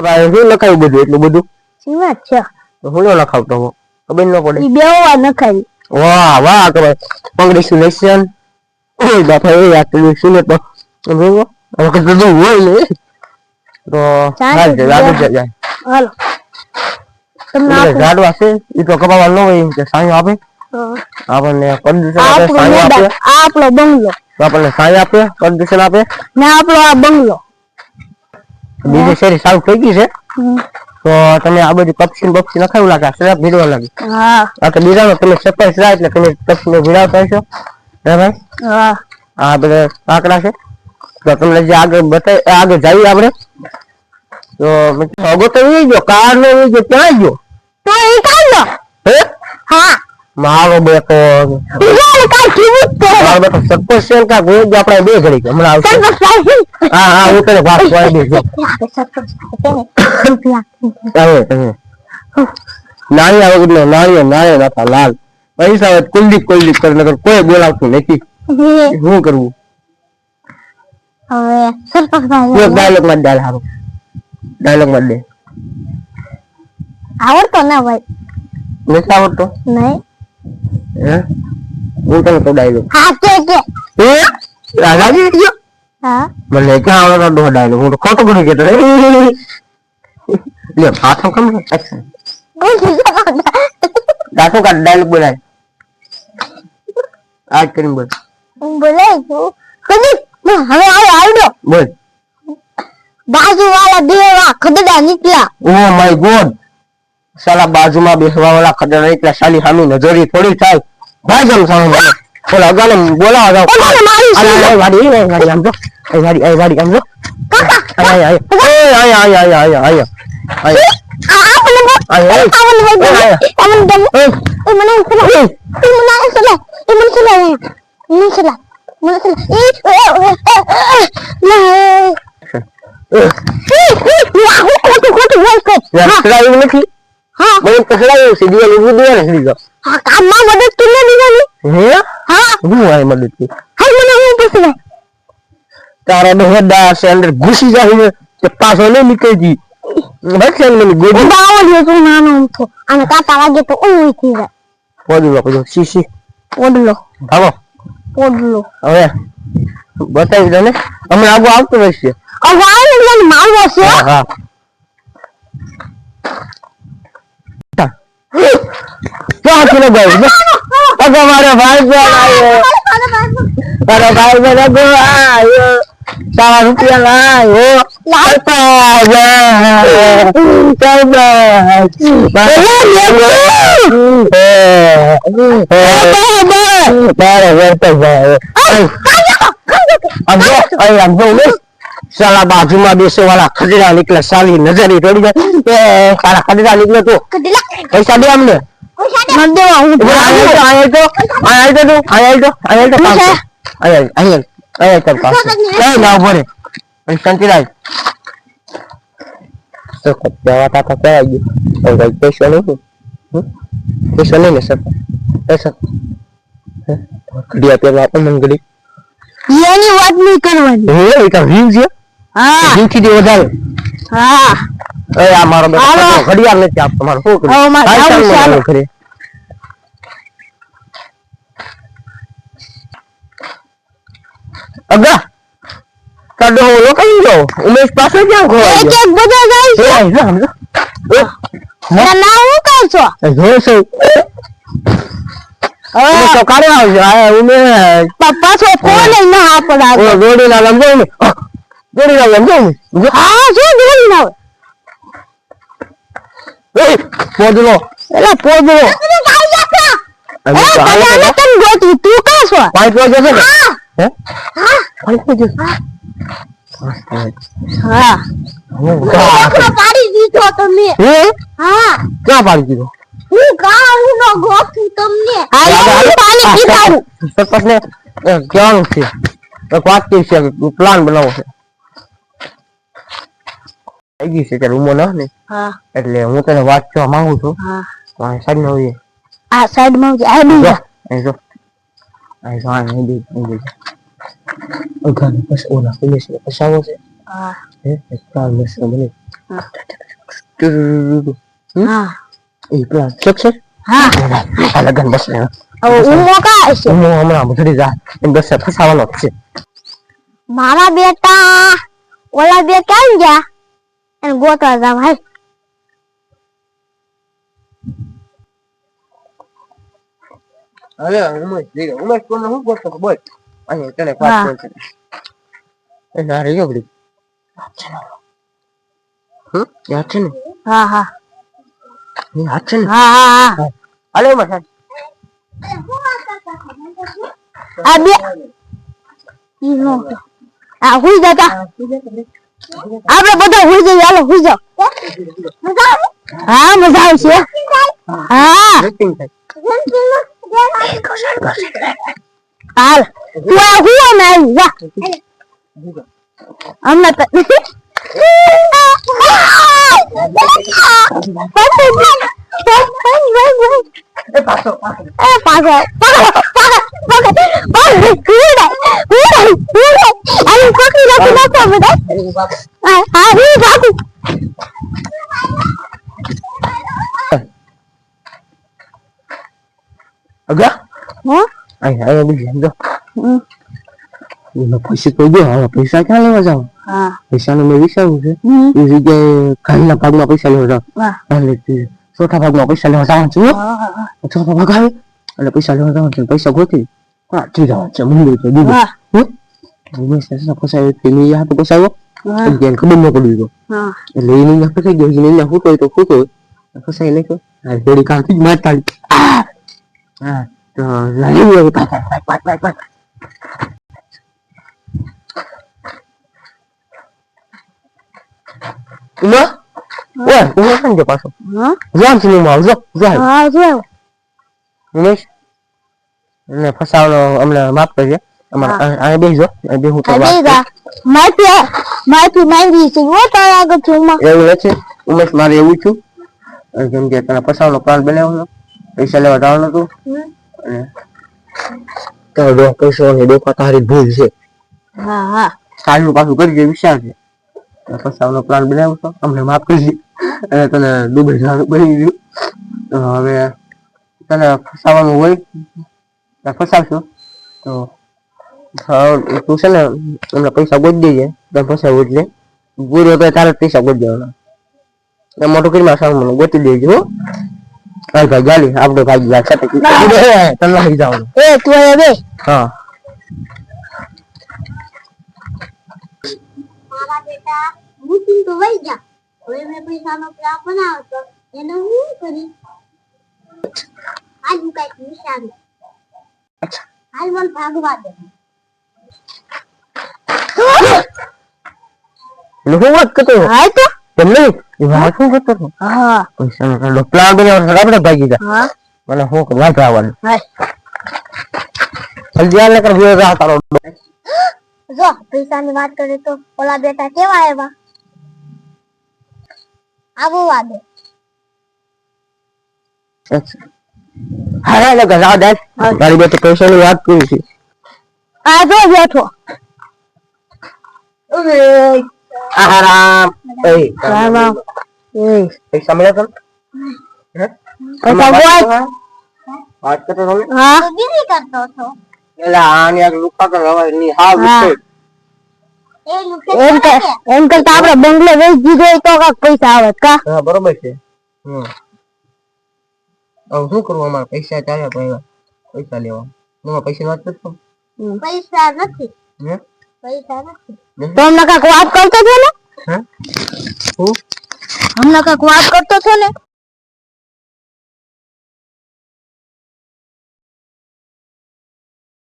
ભાઈ શું લખાયું બધું એટલું બધું સીમા છે તો હું લખાવતો હું ખબર ન પડે ઈ બે વાર નખાવી વાહ વાહ કે કોંગ્રેચ્યુલેશન ઓય બાપા એ યાદ કર્યું શું તો જોવો હવે તો બધું હોય ને તો હાલ જાય હાલો તમને ઝાડવા છે ઈ તો કપાવા ન હોય કે સાયો આપે આપણને કંડિશન આપે સાયો આપે આપણો બંગલો આપણને સાયો આપે કંડિશન આપે ને આપણો આ બંગલો બીજી શેરી સાવ થઈ ગઈ છે તો તમે આ બધી પક્ષી નખાયું લાગે સ્લેબ ભીડવા લાગે હા તો બીજાનો તમે સરપ્રાઈઝ રાખ એટલે તમે પક્ષીને ભીડાવતા હશો હે ભાઈ હા આ બધા આંકડા છે તો તમને જે આગળ બતાવી આગળ જઈએ આપણે તો અગો તો એ ગયો કાર નો એ ગયો ક્યાં ગયો તો એ કાઢો હે હા મારો બેટો બીજો કાર કીધું તો મારો બેટો સપોઝ કા ગોળ જો આપણે બે ઘડી હમણાં આવશે હા હા હું તને વાત કરી દઈશ હવે નાળિયા વગર નાળિયા નાતા લાલ પૈસા કુલદીપ કરી નગર કોઈ બોલાવતું નથી શું કરવું હવે સરપંચ ભાઈ ડાયલોગ માં ડાલ હારો ડાયલોગ માં દે આવડતો ના ભાઈ નથી આવડતો નહીં હે હું તને તો ડાયલોગ હા કે હે રાજાજી ગયો હા મને ક્યાં આવડતો દો ડાયલોગ હું તો ખોટું કરી કેતો લે હાથો કમ એક્શન દાખો કા ડાયલોગ બોલાય આજ કરીને બોલ હું બોલાય છું કદી હવે આવડો બોલ બાજુ વાળા દેવા ખદડા નીકળ્યા ઓ માય ગોડ સાલા બાજુમાં બેસવા વાળા ખદડા નીકળ્યા સાલી સામી નજરી થોડી થાય ભાઈ જમ સામે મને બોલા અગાને બોલાવા જાવ આય વાડી આમ જો આય વાડી આમ જો આય આય તારા ડોહડા છે અંદર ઘુસી જાય પાછો નહીં નીકળી અને કાંટા વાગે તો ઊંઘ થઈ જાય પોડલો શીશી ઓડલો હાલો ઓડલો હવે બતાવી દે ને હમણાં આગળ આવતું રહેશે મારવો છે હા ક્યાં ચલો ભાઈ અગો મારો ભાઈ આવ્યો તારો ભાઈ બન અગો આવ્યો તારા રૂપિયા લાવ્યો સાલા બાજુમાં બેસે વાળા ખદડા નીકળે સાલી નજરી તોડી જાય સાલા ખદડા નીકળે તો પૈસા દે અમને એની વાત નહીં કરવાની હા વધારે હા આ મારો ઘડિયાળ નથી આપતો મારો શું કરું અગા કાડો ઓલો કઈ ગયો ઉમેશ પાસે ક્યાં ખોવાઈ એક એક બધા જાય છે ના હું કહું છો જો છે હવે તો કારે આવજો આ ઉમેશ પપ્પા છો ફોન ના આપડા ઓ ગોડી ના લંબો ને ગોડી ના લંબો ને હા જો ગોડી ના એ પોદલો એલા પોદલો તને ગોતી તું કા છો પાંચ વાગે છે ને હે હા પાંચ વાગે હા હું પાડી દીધો તમે હે હા ક્યાં પાડી દીધો હું ગાઉં નો ગોતું તમને આ પાણી પીતાવું સરપંચ ને કહેવાનું છે એક વાત કહી છે પ્લાન બનાવો છે આવી ગઈ છે કે રૂમો ને હા એટલે હું તને વાત કરવા માંગુ છું હા સાઈડ માં હોઈએ આ સાઈડ માં આ બીજો જો આ જો આ નહીં ઓગાને બસ ઓલા પોલીસ ને પસાવો છે હા હે એક પ્લાન બસ બને હા એ પેલા ચેક છે હા આ લગન બસ ને હવે ઊંઘો કા છે હું હમણાં મજૂરી જા એમ બસ ફસાવાનો જ છે મારા બેટા ઓલા બે ક્યાં ગયા એને ગોતવા જાવ હાલ અરે ઉમેશ કોને હું કરતો બોલ અહીં તને હા. વાત કરું એ ના રે ગબડી યાદ છે ને હા હા યાદ છે ને હા હા હા અલે મસા આ બે ઈનો આ હુઈ જતા આપણે બધા હુઈ જઈએ હાલો હુઈ જાઓ હા મજા આવશે હા મીટિંગ થાય હાલ તું આ હુવા ને આવી જા હમણાં તો એ પાછો અગા અહીં અહીં બીજી સમજો એનો પૈસા તો ગયો હવે પૈસા ક્યાં લેવા જાવ પૈસાનો મેં વિચાર્યું છે એ જગ્યાએ ઘરના ભાગમાં પૈસા લેવા જાવ એટલે ચોથા ભાગમાં પૈસા લેવા જવાનું છું ચોથા ભાગ આવે એટલે પૈસા લેવા જવાનું છે પૈસા ગોતી હા ઠીક છે મુંબઈ તો દીધું ઉમેશ ફસાયો મેં યા તો ફસાયો એને ખબર ન પડી ગયો એટલે એને ફસાઈ ગયો એને ફૂટો તો ફૂટો ફસાઈ નાખ્યો હા થોડી કાંથી જ મારતા હા તો લાવી પાછા ઉમા ઓય ઉમા કેમ કે પાછો જામ સિનેમા આવજો જાય હા જો ઉમેશ ને ફસાવનો અમને માફ કરજે અમારે આ બેસજો બે હું તો વાત માફી માંગી છે હો તારા આગળ છું એવું નથી ઉમેશ મારે એવું છું કેમ કે તને ફસાવનો પ્લાન બનાવ્યો પૈસા લેવા જવાનું હતું અને તો દો પૈસા ને દેખવા તારી ભૂલ છે હા હા કાલનું પાછું કરી જે વિચાર છે ફસાવનો પ્લાન બનાવ્યો હતો અમને માફ કરજે અને તને દુબઈ જવાનું બની ગયું તો હવે તને ફસાવાનું હોય ફસાવશો તો તું છે ને અમને પૈસા ગોતી દેજે તને ફસાવું એટલે ગુરુ તો તારે પૈસા ગોતી દેવાના મોટું કરી સામે મને ગોતી દેજો હો હાલ ભાઈ ગાલી આપણે ભાગી જાય સાથે તને લઈ જવાનું એ તું હવે હા મારા બેટા બુટિંગ તો વઈ ગયા હવે મેં પૈસાનો પ્લાન બનાવતો એને હું કરી આજ હું કઈક વિચારું અચ્છા હાલ મને ભાગવા દે હું વાત કરતો હા તો તમને એ વાત શું કરતો હતો હા પૈસાનો પ્લાન બનાવવાનો આપણે ભાગી જા હા મને શું કરવા જવાનું હા જલ્દી આલે કર વિયો જા તારો જો પૈસાની વાત કરે તો ઓલા બેટા કેવા આવ્યા આવો વાદે હા લગા જા દે મારી બેટી પૈસાની વાત કરી છે આ જો બેઠો આરામ એ રામા પૈસા મળ્યા તને પૈસા બોલ વાત કરતો તમે હા બીજી કરતો હતો એલા આને એક લુકા તો હવે ની હાવ છે એમ કરતા આપણે બંગલો વેચી દીધો તો કાક પૈસા આવે કા હા બરોબર છે હવે શું કરવું અમારે પૈસા ચાલે પૈસા લેવા હું પૈસા વાત કરતો પૈસા નથી હે પૈસા નથી તો હમણાં કાક વાત કરતો છો ને હે હું હમણાં કાક વાત કરતો છો ને